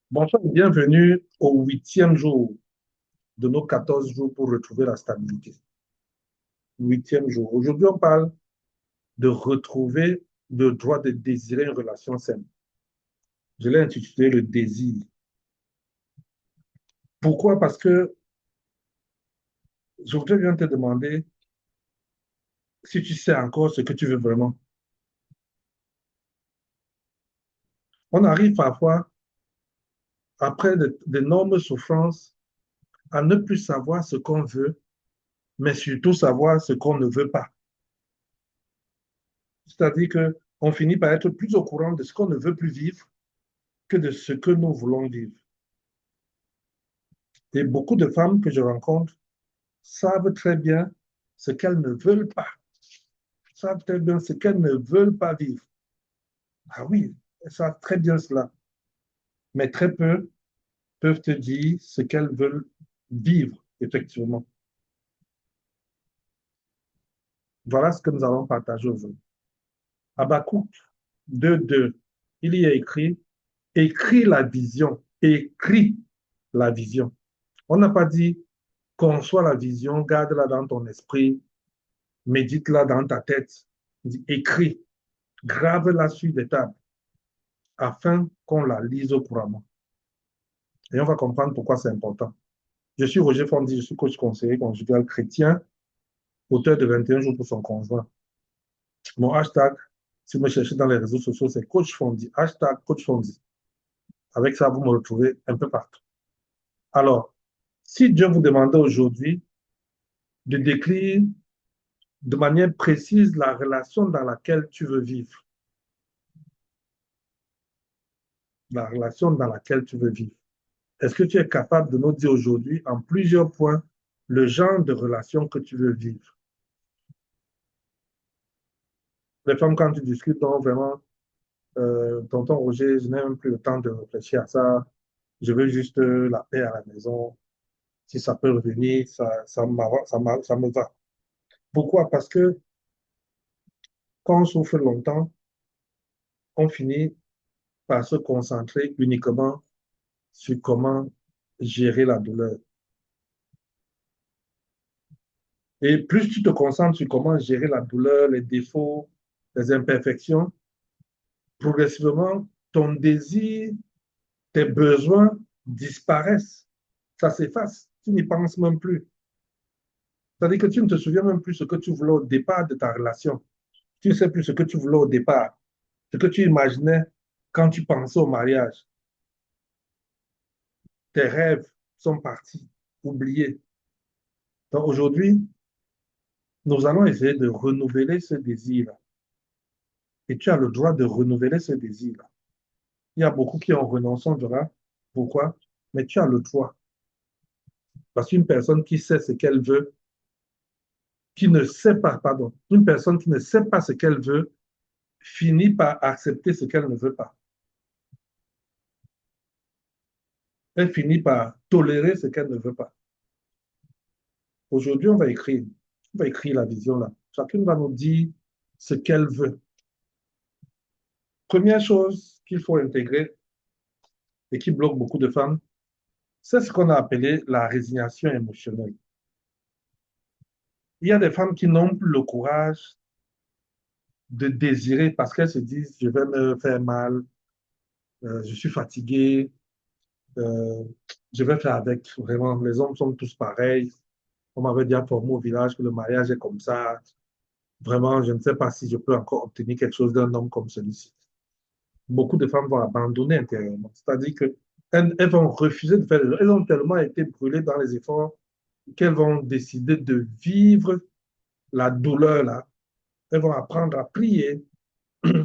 Bonsoir et bienvenue au huitième jour de nos 14 jours pour retrouver la stabilité. Huitième jour. Aujourd'hui, on parle de retrouver le droit de désirer une relation saine. Je l'ai intitulé le désir. Pourquoi? Parce que je voudrais bien te demander si tu sais encore ce que tu veux vraiment. On arrive parfois, après d'énormes souffrances, à ne plus savoir ce qu'on veut, mais surtout savoir ce qu'on ne veut pas. C'est-à-dire qu'on finit par être plus au courant de ce qu'on ne veut plus vivre que de ce que nous voulons vivre. Et beaucoup de femmes que je rencontre savent très bien ce qu'elles ne veulent pas, savent très bien ce qu'elles ne veulent pas vivre. Ah oui, elles savent très bien cela, mais très peu peuvent te dire ce qu'elles veulent vivre, effectivement. Voilà ce que nous allons partager aujourd'hui. Habakkuk 2.2, il y a écrit, écris la vision, écris la vision. On n'a pas dit, conçois la vision, garde-la dans ton esprit, médite-la dans ta tête. Il dit, écris, grave-la sur des tables afin qu'on la lise couramment. Et on va comprendre pourquoi c'est important. Je suis Roger Fondi, je suis coach conseiller conjugal chrétien, auteur de 21 jours pour son conjoint. Mon hashtag, si vous me cherchez dans les réseaux sociaux, c'est Coach Fondi, hashtag Coach Fondi. Avec ça, vous me retrouvez un peu partout. Alors, si Dieu vous demandait aujourd'hui de décrire de manière précise la relation dans laquelle tu veux vivre, la relation dans laquelle tu veux vivre, est-ce que tu es capable de nous dire aujourd'hui en plusieurs points le genre de relation que tu veux vivre? Les femmes, quand tu discutes, donc vraiment, tonton Roger, je n'ai même plus le temps de réfléchir à ça. Je veux juste la paix à la maison. Si ça peut revenir, ça me va. Pourquoi? Parce que quand on souffre longtemps, on finit par se concentrer uniquement sur comment gérer la douleur. Et plus tu te concentres sur comment gérer la douleur, les défauts, les imperfections, progressivement, ton désir, tes besoins disparaissent. Ça s'efface. Tu n'y penses même plus. C'est-à-dire que tu ne te souviens même plus ce que tu voulais au départ de ta relation. Tu ne sais plus ce que tu voulais au départ, ce que tu imaginais quand tu pensais au mariage. Tes rêves sont partis, oubliés. Donc aujourd'hui, nous allons essayer de renouveler ce désir-là. Et tu as le droit de renouveler ce désir-là. Il y a beaucoup qui ont renoncé, on verra pourquoi, mais tu as le droit. Parce qu'une personne qui sait ce qu'elle veut, qui ne sait pas, pardon, une personne qui ne sait pas ce qu'elle veut, finit par accepter ce qu'elle ne veut pas. Elle finit par tolérer ce qu'elle ne veut pas. Aujourd'hui, on va écrire la vision là. Chacune va nous dire ce qu'elle veut. Première chose qu'il faut intégrer et qui bloque beaucoup de femmes, c'est ce qu'on a appelé la résignation émotionnelle. Il y a des femmes qui n'ont plus le courage de désirer parce qu'elles se disent, je vais me faire mal, je suis fatiguée, euh, je vais faire avec. Vraiment, les hommes sont tous pareils. On m'avait dit informé au village que le mariage est comme ça. Vraiment, je ne sais pas si je peux encore obtenir quelque chose d'un homme comme celui-ci. Beaucoup de femmes vont abandonner intérieurement. C'est-à-dire qu'elles vont refuser de faire. Elles ont tellement été brûlées dans les efforts qu'elles vont décider de vivre la douleur là. Elles vont apprendre à prier,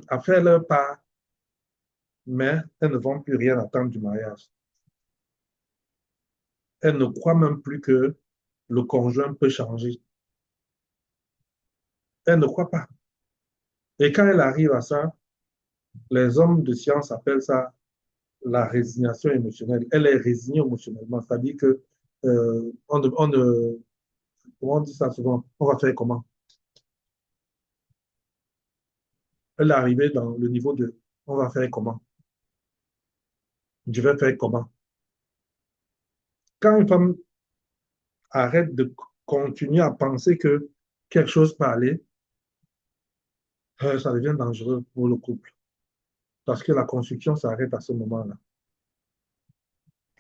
à faire leur part, mais elles ne vont plus rien attendre du mariage. Elles ne croient même plus que le conjoint peut changer. Elles ne croient pas. Et quand elles arrivent à ça, les hommes de science appellent ça la résignation émotionnelle. Elle est résignée émotionnellement, c'est-à-dire que comment on dit ça souvent, on va faire comment? Elle est arrivée dans le niveau de on va faire comment? Je vais faire comment? Quand une femme arrête de continuer à penser que quelque chose peut aller, ça devient dangereux pour le couple. Parce que la construction s'arrête à ce moment-là.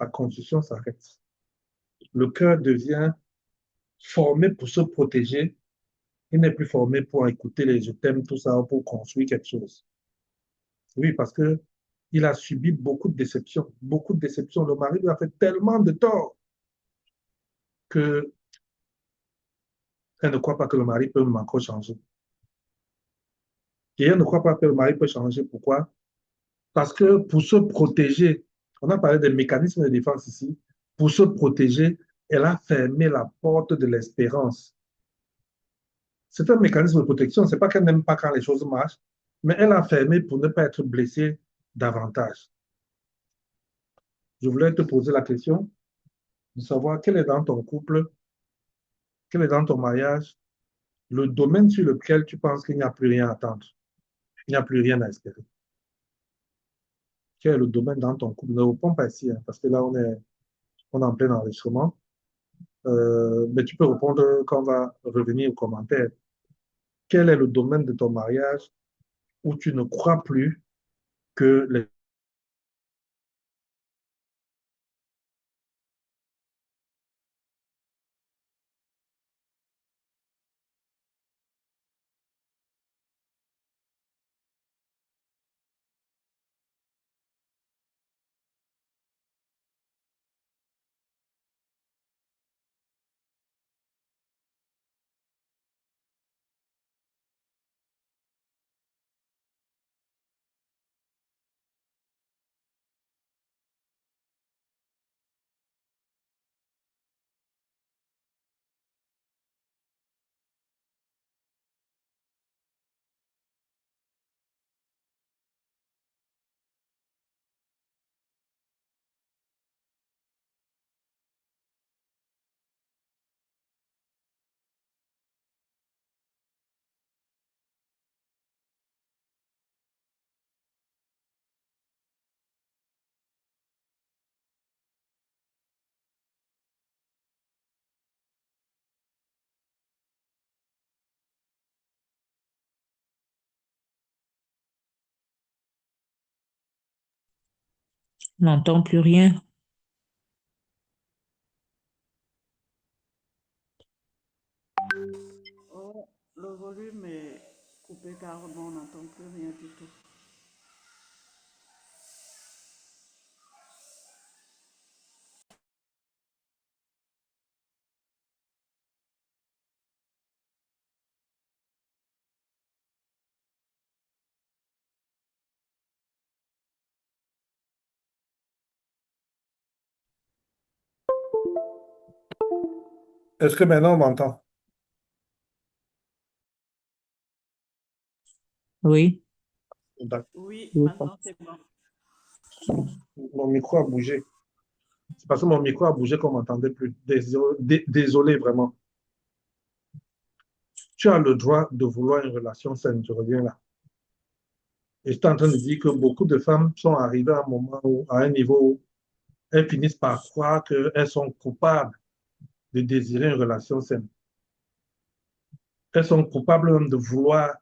La construction s'arrête. Le cœur devient formé pour se protéger. Il n'est plus formé pour écouter les je t'aime, tout ça, pour construire quelque chose. Oui, parce que il a subi beaucoup de déceptions. Beaucoup de déceptions. Le mari lui a fait tellement de tort qu'elle ne croit pas que le mari peut encore changer. Et elle ne croit pas que le mari peut changer. Pourquoi? Parce que pour se protéger, on a parlé des mécanismes de défense ici, pour se protéger, elle a fermé la porte de l'espérance. C'est un mécanisme de protection. Ce n'est pas qu'elle n'aime pas quand les choses marchent, mais elle a fermé pour ne pas être blessée davantage. Je voulais te poser la question de savoir quel est dans ton couple, quel est dans ton mariage, le domaine sur lequel tu penses qu'il n'y a plus rien à attendre, il n'y a plus rien à espérer. Quel est le domaine dans ton couple? Ne réponds pas ici, hein, parce que là, on est en plein enregistrement. Mais tu peux répondre quand on va revenir aux commentaires. Quel est le domaine de ton mariage où tu ne crois plus que les... On n'entend plus rien. Oh, le volume est coupé carrément, on n'entend plus rien du tout. Est-ce que maintenant on m'entend? Oui. Oui, Oui. maintenant c'est bon. Mon micro a bougé. C'est parce que mon micro a bougé qu'on ne m'entendait plus. Désolé, désolé, vraiment. Tu as le droit de vouloir une relation saine, je reviens là. Et je suis en train de dire que beaucoup de femmes sont arrivées à un moment où, à un niveau où elles finissent par croire qu'elles sont coupables de désirer une relation saine. Elles sont coupables même de vouloir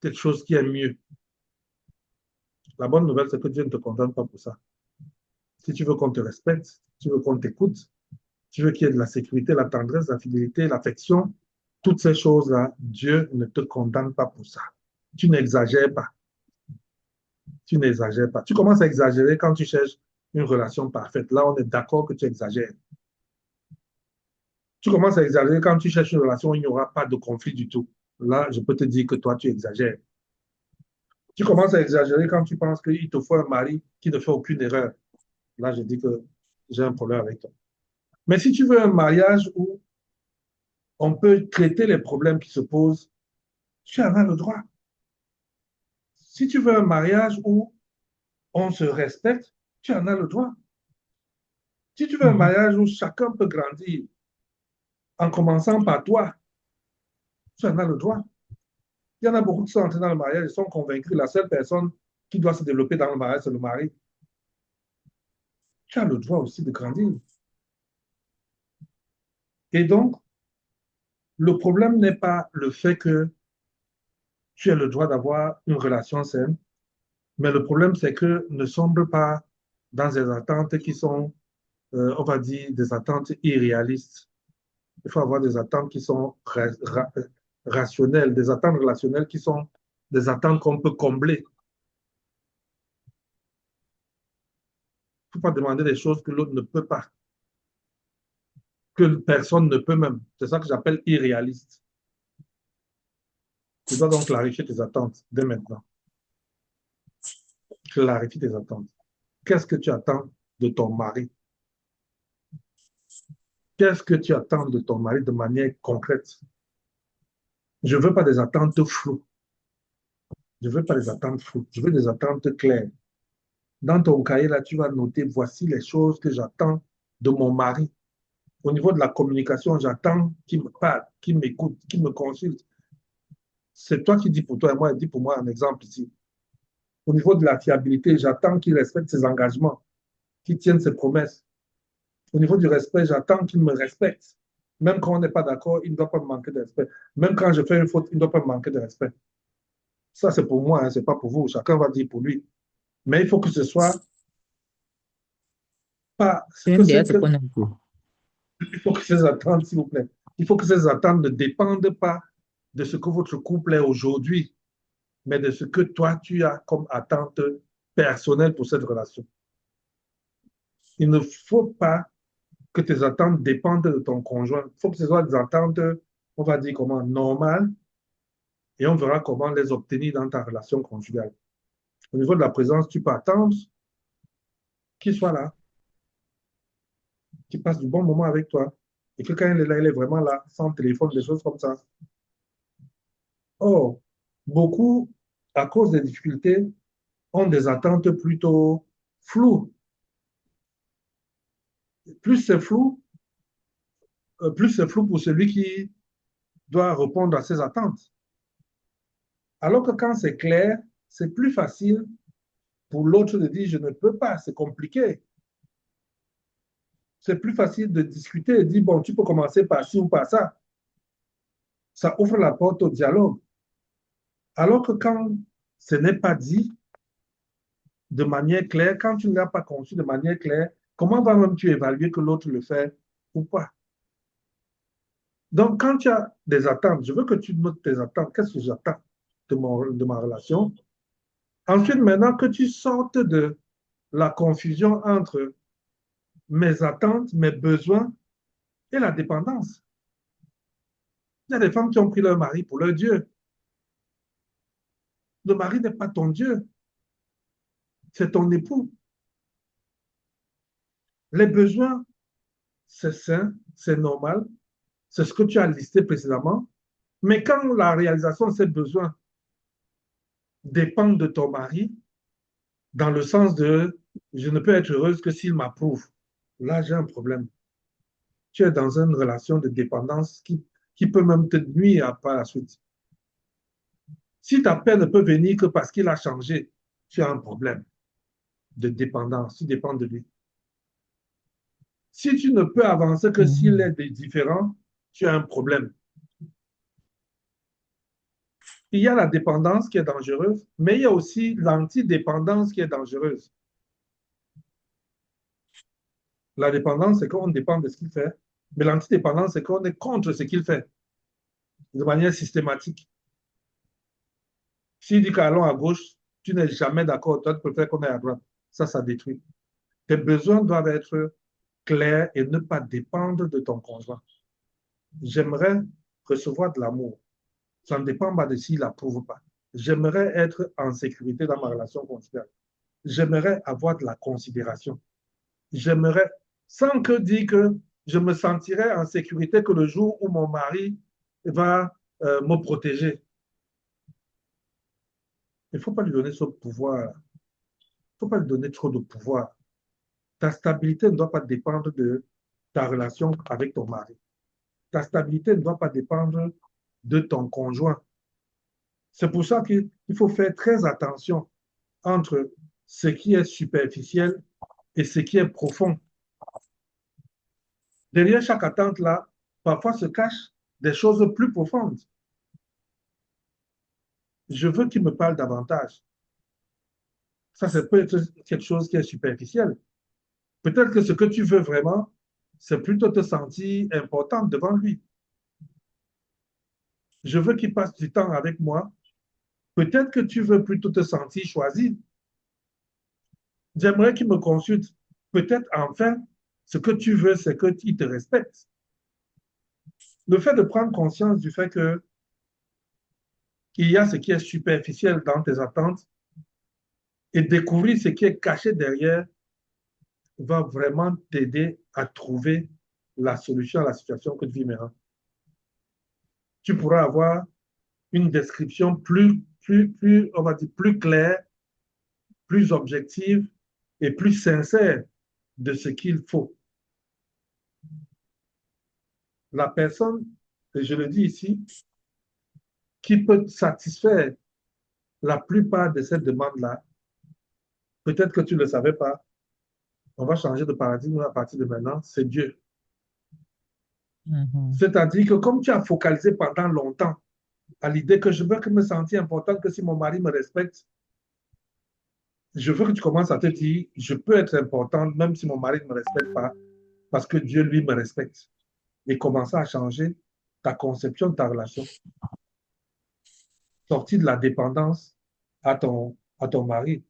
quelque chose qui est mieux. La bonne nouvelle, c'est que Dieu ne te condamne pas pour ça. Si tu veux qu'on te respecte, si tu veux qu'on t'écoute, si tu veux qu'il y ait de la sécurité, la tendresse, la fidélité, l'affection, toutes ces choses-là, Dieu ne te condamne pas pour ça. Tu n'exagères pas. Tu n'exagères pas. Tu commences à exagérer quand tu cherches une relation parfaite. Là, on est d'accord que tu exagères. Tu commences à exagérer quand tu cherches une relation où il n'y aura pas de conflit du tout. Là, je peux te dire que toi, tu exagères. Tu commences à exagérer quand tu penses qu'il te faut un mari qui ne fait aucune erreur. Là, je dis que j'ai un problème avec toi. Mais si tu veux un mariage où on peut traiter les problèmes qui se posent, tu en as le droit. Si tu veux un mariage où on se respecte, tu en as le droit. Si tu veux un Mhm. mariage où chacun peut grandir, en commençant par toi, tu en as le droit. Il y en a beaucoup qui sont entrés dans le mariage et sont convaincus que la seule personne qui doit se développer dans le mariage, c'est le mari. tu as le droit aussi de grandir. Et donc, le problème n'est pas le fait que tu as le droit d'avoir une relation saine, mais le problème, c'est que ne sombre pas dans des attentes qui sont, on va dire, des attentes irréalistes. Il faut avoir des attentes qui sont rationnelles, des attentes relationnelles qui sont des attentes qu'on peut combler. Il ne faut pas demander des choses que l'autre ne peut pas, que personne ne peut même. C'est ça que j'appelle irréaliste. Tu dois donc clarifier tes attentes dès maintenant. Clarifie tes attentes. Qu'est-ce que tu attends de ton mari? Qu'est-ce que tu attends de ton mari de manière concrète? Je ne veux pas des attentes floues. Je ne veux pas des attentes floues. Je veux des attentes claires. Dans ton cahier, là, tu vas noter, voici les choses que j'attends de mon mari. Au niveau de la communication, j'attends qu'il me parle, qu'il m'écoute, qu'il me consulte. C'est toi qui dis pour toi et moi, dis pour moi un exemple ici. Au niveau de la fiabilité, j'attends qu'il respecte ses engagements, qu'il tienne ses promesses. Au niveau du respect, j'attends qu'il me respecte. Même quand on n'est pas d'accord, il ne doit pas me manquer de respect. Même quand je fais une faute, il ne doit pas me manquer de respect. Ça, c'est pour moi, hein, ce n'est pas pour vous. Chacun va dire pour lui. Mais il faut que ce soit pas. J'aime bien ce qu'on a dit. Il faut que ces attentes, s'il vous plaît, il faut que ces attentes ne dépendent pas de ce que votre couple est aujourd'hui, mais de ce que toi, tu as comme attente personnelle pour cette relation. Il ne faut pas que tes attentes dépendent de ton conjoint. Il faut que ce soit des attentes, on va dire comment, normales, et on verra comment les obtenir dans ta relation conjugale. Au niveau de la présence, tu peux attendre qu'il soit là, qu'il passe du bon moment avec toi, et que quand il est là, il est vraiment là, sans téléphone, des choses comme ça. Or, beaucoup, à cause des difficultés, ont des attentes plutôt floues. Plus c'est flou, plus c'est flou pour celui qui doit répondre à ses attentes. Alors que quand c'est clair, c'est plus facile pour l'autre de dire je ne peux pas, c'est compliqué. C'est plus facile de discuter et de dire bon, tu peux commencer par ci ou par ça. Ça ouvre la porte au dialogue. Alors que quand ce n'est pas dit de manière claire, quand tu ne l'as pas conçu de manière claire, comment vas-tu évaluer que l'autre le fait ou pas? Donc, quand tu as des attentes, je veux que tu notes tes attentes. Qu'est-ce que j'attends de ma relation? Ensuite, maintenant que tu sortes de la confusion entre mes attentes, mes besoins et la dépendance. Il y a des femmes qui ont pris leur mari pour leur Dieu. Le mari n'est pas ton Dieu, c'est ton époux. Les besoins, c'est sain, c'est normal, c'est ce que tu as listé précédemment. Mais quand la réalisation de ces besoins dépend de ton mari, dans le sens de je ne peux être heureuse que s'il m'approuve, là j'ai un problème. Tu es dans une relation de dépendance qui peut même te nuire par la suite. Si ta paix ne peut venir que parce qu'il a changé, tu as un problème de dépendance, tu dépends de lui. Si tu ne peux avancer que s'il est différent, tu as un problème. Il y a la dépendance qui est dangereuse, mais il y a aussi l'antidépendance qui est dangereuse. La dépendance, c'est qu'on dépend de ce qu'il fait, mais l'antidépendance, c'est qu'on est contre ce qu'il fait, de manière systématique. S'il dit qu'allons à gauche, tu n'es jamais d'accord, toi tu préfères qu'on aille à droite. Ça détruit. Tes besoins doivent être clairs et ne pas dépendre de ton conjoint. J'aimerais recevoir de l'amour. Ça ne dépend pas de s'il approuve ou pas. J'aimerais être en sécurité dans ma relation conjugale. J'aimerais avoir de la considération. J'aimerais, sans que dire que je me sentirais en sécurité que le jour où mon mari va me protéger. Il ne faut pas lui donner ce pouvoir. Il ne faut pas lui donner trop de pouvoir. Ta stabilité ne doit pas dépendre de ta relation avec ton mari. Ta stabilité ne doit pas dépendre de ton conjoint. C'est pour ça qu'il faut faire très attention entre ce qui est superficiel et ce qui est profond. Derrière chaque attente là, parfois se cachent des choses plus profondes. Je veux qu'il me parle davantage. Ça, c'est peut être quelque chose qui est superficiel. Peut-être que ce que tu veux vraiment, c'est plutôt te sentir important devant lui. Je veux qu'il passe du temps avec moi. Peut-être que tu veux plutôt te sentir choisi. J'aimerais qu'il me consulte. Peut-être enfin, ce que tu veux, c'est qu'il te respecte. Le fait de prendre conscience du fait que il y a ce qui est superficiel dans tes attentes et découvrir ce qui est caché derrière va vraiment t'aider à trouver la solution à la situation que tu vis maintenant. Tu pourras avoir une description on va dire, plus claire, plus objective et plus sincère de ce qu'il faut. La personne, et je le dis ici, qui peut satisfaire la plupart de ces demandes-là, peut-être que tu ne le savais pas, on va changer de paradigme à partir de maintenant, c'est Dieu. C'est-à-dire que comme tu as focalisé pendant longtemps à l'idée que je veux que me sentir important, que si mon mari me respecte, je veux que tu commences à te dire, je peux être importante même si mon mari ne me respecte pas, parce que Dieu, lui, me respecte. Et commencer à changer ta conception de ta relation. Sortir de la dépendance à ton mari.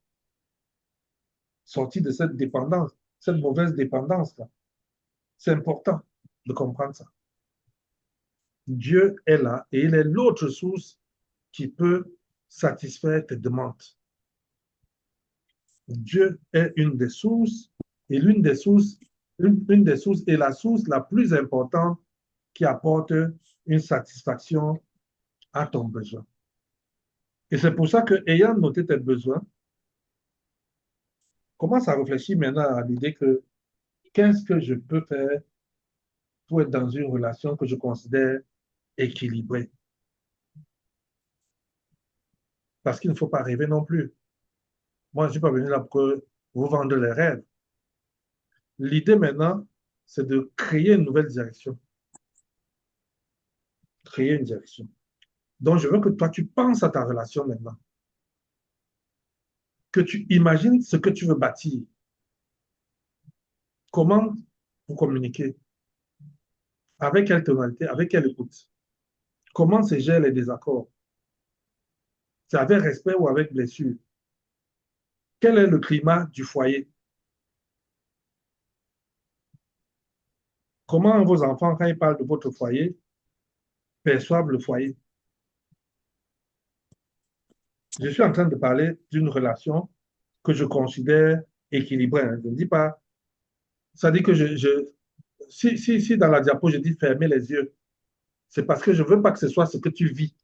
Sortir de cette dépendance, cette mauvaise dépendance-là. C'est important de comprendre ça. Dieu est là et il est l'autre source qui peut satisfaire tes demandes. Dieu est une des sources et l'une des sources, une des sources est la source la plus importante qui apporte une satisfaction à ton besoin. Et c'est pour ça que, ayant noté tes besoins, commence à réfléchir maintenant à l'idée que qu'est-ce que je peux faire pour être dans une relation que je considère équilibrée. Parce qu'il ne faut pas rêver non plus. Moi, je ne suis pas venu là pour que vous vendre les rêves. L'idée maintenant, c'est de créer une nouvelle direction. Créer une direction. Donc, je veux que toi, tu penses à ta relation maintenant. Que tu imagines ce que tu veux bâtir. Comment vous communiquez? Avec quelle tonalité? Avec quelle écoute? Comment se gèrent les désaccords? C'est avec respect ou avec blessure? Quel est le climat du foyer? Comment vos enfants, quand ils parlent de votre foyer, perçoivent le foyer? Je suis en train de parler d'une relation que je considère équilibrée. Je ne dis pas, ça dit que si dans la diapo je dis fermer les yeux, c'est parce que je ne veux pas que ce soit ce que tu vis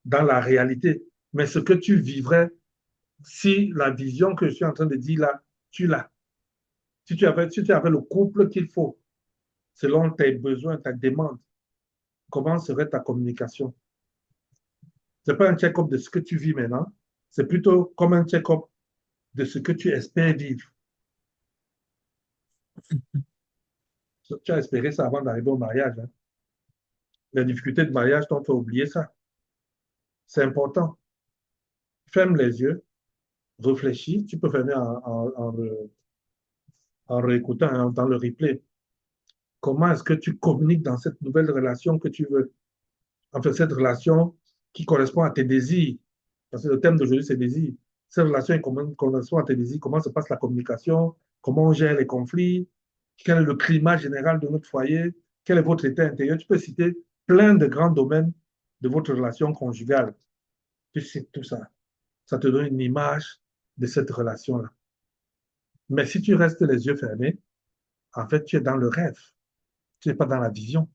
dans la réalité, mais ce que tu vivrais si la vision que je suis en train de dire là, tu l'as. Si tu avais le couple qu'il faut, selon tes besoins, ta demande, comment serait ta communication? Ce n'est pas un check-up de ce que tu vis maintenant, c'est plutôt comme un check-up de ce que tu espères vivre. Tu as espéré ça avant d'arriver au mariage. Hein. Les difficultés de mariage t'ont fait oublier ça. C'est important. Ferme les yeux, réfléchis. Tu peux fermer en réécoutant hein, dans le replay. Comment est-ce que tu communiques dans cette nouvelle relation que tu veux? Enfin, cette relation qui correspond à tes désirs. Parce que le thème d'aujourd'hui, c'est désir. Cette relation correspond à tes désirs. Comment se passe la communication? Comment on gère les conflits? Quel est le climat général de notre foyer? Quel est votre état intérieur? Tu peux citer plein de grands domaines de votre relation conjugale. Tu cites tout ça. Ça te donne une image de cette relation-là. Mais si tu restes les yeux fermés, en fait, tu es dans le rêve. Tu n'es pas dans la vision.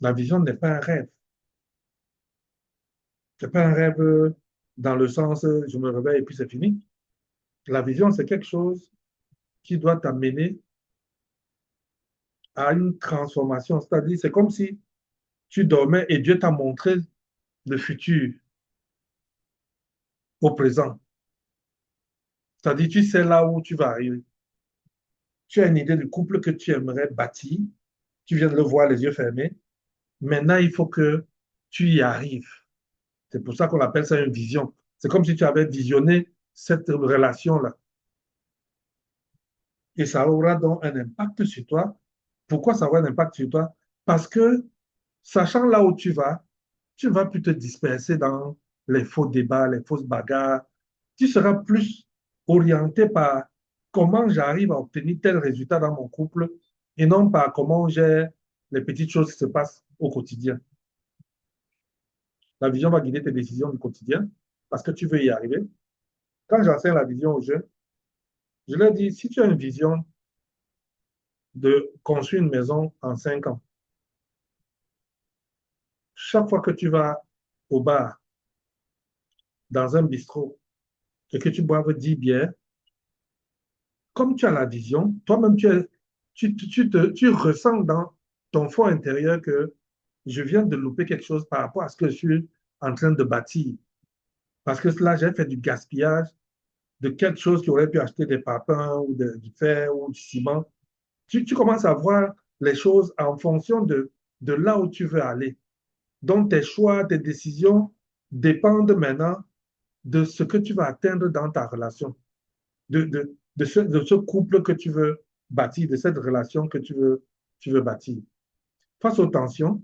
La vision n'est pas un rêve. Ce n'est pas un rêve dans le sens je me réveille et puis c'est fini. La vision, c'est quelque chose qui doit t'amener à une transformation. C'est-à-dire, c'est comme si tu dormais et Dieu t'a montré le futur au présent. C'est-à-dire, tu sais là où tu vas arriver. Tu as une idée du couple que tu aimerais bâtir. Tu viens de le voir les yeux fermés. Maintenant, il faut que tu y arrives. C'est pour ça qu'on appelle ça une vision. C'est comme si tu avais visionné cette relation-là. Et ça aura donc un impact sur toi. Pourquoi ça aura un impact sur toi? Parce que, sachant là où tu ne vas plus te disperser dans les faux débats, les fausses bagarres. Tu seras plus orienté par comment j'arrive à obtenir tel résultat dans mon couple et non par comment j'ai les petites choses qui se passent au quotidien. La vision va guider tes décisions du quotidien parce que tu veux y arriver. Quand j'enseigne la vision aux jeunes, je leur dis, si tu as une vision de construire une maison en 5 ans, chaque fois que tu vas au bar, dans un bistrot, et que tu boives 10 bières, comme tu as la vision, toi-même, tu ressens dans ton fond intérieur que je viens de louper quelque chose par rapport à ce que je suis en train de bâtir. Parce que là, j'ai fait du gaspillage de quelque chose qui aurait pu acheter des papins ou du fer ou du ciment. Tu commences à voir les choses en fonction de là où tu veux aller. Donc, tes choix, tes décisions dépendent maintenant de ce que tu vas atteindre dans ta relation, de ce couple que tu veux bâtir, de cette relation que tu veux bâtir. Face aux tensions,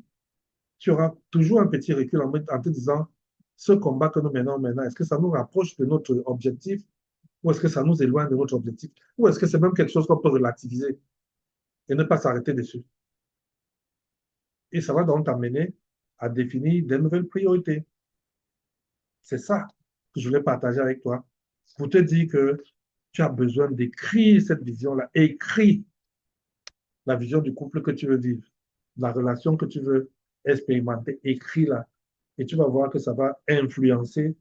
tu auras toujours un petit recul en te disant, ce combat que nous menons maintenant, est-ce que ça nous rapproche de notre objectif ou est-ce que ça nous éloigne de notre objectif? Ou est-ce que c'est même quelque chose qu'on peut relativiser et ne pas s'arrêter dessus? Et ça va donc t'amener à définir des nouvelles priorités. C'est ça que je voulais partager avec toi pour te dire que tu as besoin d'écrire cette vision-là. Écris la vision du couple que tu veux vivre, la relation que tu veux expérimenter. Écris-la. Et tu vas voir que ça va influencer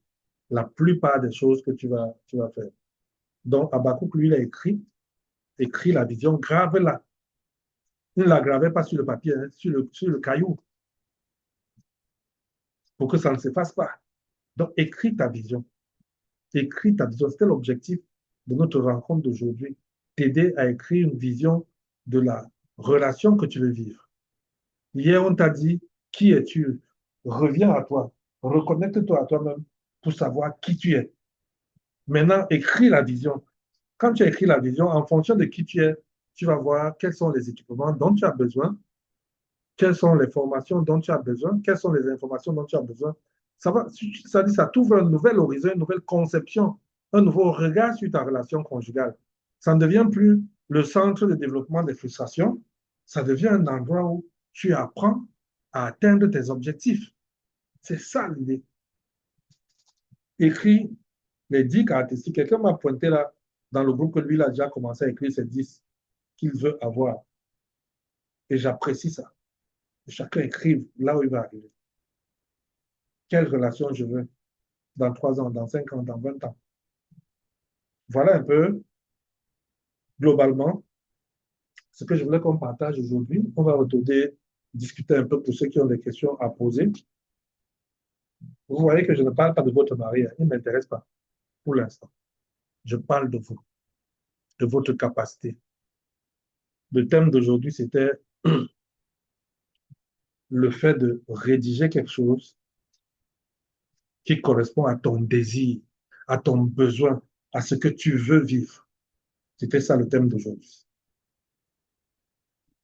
la plupart des choses que tu vas faire. Donc, Habakkuk, lui, il a écrit la vision, grave-la. Il ne la gravait pas sur le papier, hein, sur le caillou, pour que ça ne s'efface pas. Donc, écris ta vision. Écris ta vision. C'était l'objectif de notre rencontre d'aujourd'hui. T'aider à écrire une vision de la relation que tu veux vivre. Hier, on t'a dit, qui es-tu? Reviens à toi. Reconnecte-toi à toi-même pour savoir qui tu es. Maintenant, écris la vision. Quand tu as écrit la vision, en fonction de qui tu es, tu vas voir quels sont les équipements dont tu as besoin, quelles sont les formations dont tu as besoin, quelles sont les informations dont tu as besoin. Ça t'ouvre un nouvel horizon, une nouvelle conception, un nouveau regard sur ta relation conjugale. Ça ne devient plus le centre de développement des frustrations, ça devient un endroit où tu apprends à atteindre tes objectifs. C'est ça l'idée. Écris les 10 caractéristiques. Quelqu'un m'a pointé là dans le groupe que lui, il a déjà commencé à écrire ces 10 qu'il veut avoir. Et j'apprécie ça. Chacun écrive là où il va arriver. Quelle relation je veux dans 3 ans, dans 5 ans, dans 20 ans. Voilà un peu, globalement, ce que je voulais qu'on partage aujourd'hui. On va retourner discuter un peu pour ceux qui ont des questions à poser. Vous voyez que je ne parle pas de votre mari, hein. Il ne m'intéresse pas pour l'instant. Je parle de vous, de votre capacité. Le thème d'aujourd'hui, c'était le fait de rédiger quelque chose qui correspond à ton désir, à ton besoin, à ce que tu veux vivre. C'était ça le thème d'aujourd'hui.